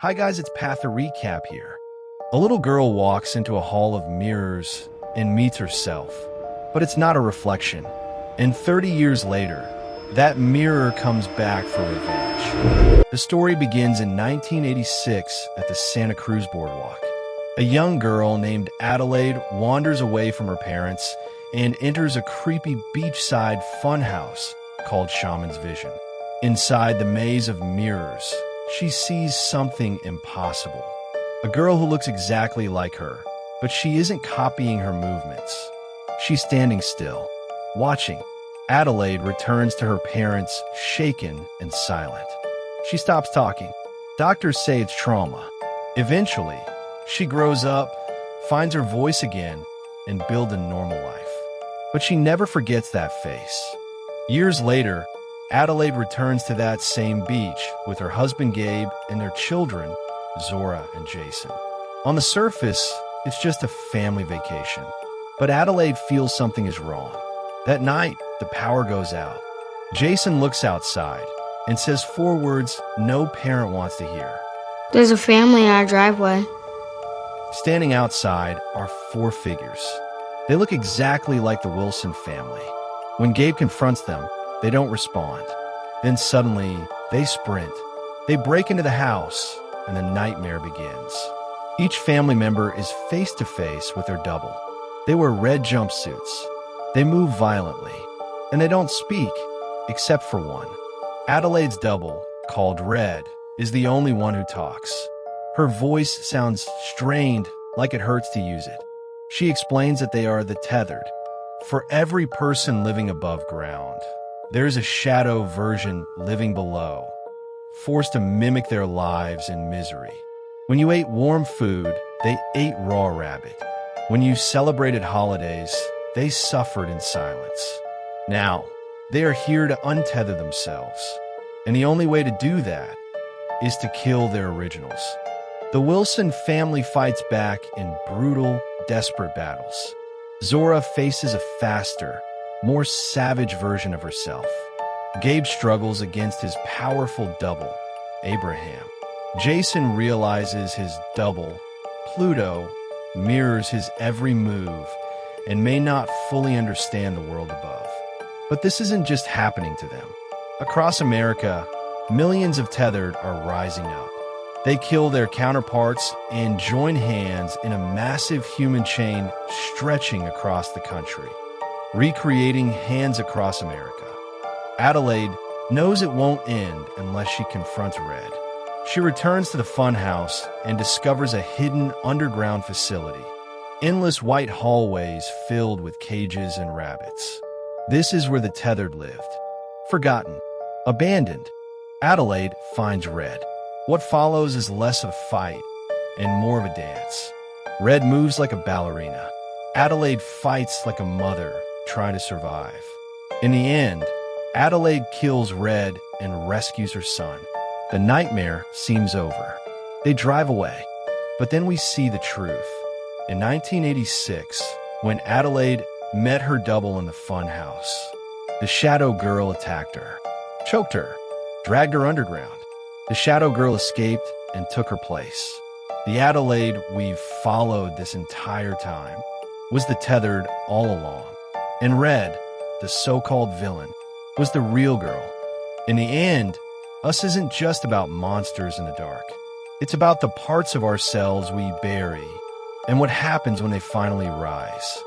Hi guys, it's Tethered Recap here. A little girl walks into a hall of mirrors and meets herself, but it's not a reflection. And 30 years later, that mirror comes back for revenge. The story begins in 1986 at the Santa Cruz Boardwalk. A young girl named Adelaide wanders away from her parents and enters a creepy beachside funhouse called Shaman's Vision. Inside the maze of mirrors, she sees something impossible. A girl who looks exactly like her, but she isn't copying her movements. She's standing still, watching. Adelaide returns to her parents, shaken and silent. She stops talking. Doctors say it's trauma. Eventually, she grows up, finds her voice again, and builds a normal life. But she never forgets that face. Years later, Adelaide returns to that same beach with her husband Gabe and their children, Zora and Jason. On the surface, it's just a family vacation. But Adelaide feels something is wrong. That night, the power goes out. Jason looks outside and says 4 words no parent wants to hear. There's a family in our driveway. Standing outside are 4 figures. They look exactly like the Wilson family. When Gabe confronts them, they don't respond. Then suddenly, they sprint. They break into the house, and the nightmare begins. Each family member is face to face with their double. They wear red jumpsuits. They move violently, and they don't speak, except for one. Adelaide's double, called Red, is the only one who talks. Her voice sounds strained, like it hurts to use it. She explains that they are the Tethered. For every person living above ground, there's a shadow version living below, forced to mimic their lives in misery. When you ate warm food, they ate raw rabbit. When you celebrated holidays, they suffered in silence. Now, they are here to untether themselves, and the only way to do that is to kill their originals. The Wilson family fights back in brutal, desperate battles. Zora faces a faster, more savage version of herself. Gabe struggles against his powerful double, Abraham. Jason realizes his double, Pluto, mirrors his every move and may not fully understand the world above. But this isn't just happening to them. Across America, millions of Tethered are rising up. They kill their counterparts and join hands in a massive human chain stretching across the country, recreating Hands Across America. Adelaide knows it won't end unless she confronts Red. She returns to the funhouse and discovers a hidden underground facility. Endless white hallways filled with cages and rabbits. This is where the Tethered lived. Forgotten, abandoned. Adelaide finds Red. What follows is less of a fight and more of a dance. Red moves like a ballerina. Adelaide fights like a mother trying to survive. In the end, Adelaide kills Red and rescues her son. The nightmare seems over. They drive away, but then we see the truth. In 1986, when Adelaide met her double in the funhouse, the Shadow Girl attacked her, choked her, dragged her underground. The Shadow Girl escaped and took her place. The Adelaide we've followed this entire time was the Tethered all along. And Red, the so-called villain, was the real girl. In the end, us isn't just about monsters in the dark. It's about the parts of ourselves we bury and what happens when they finally rise.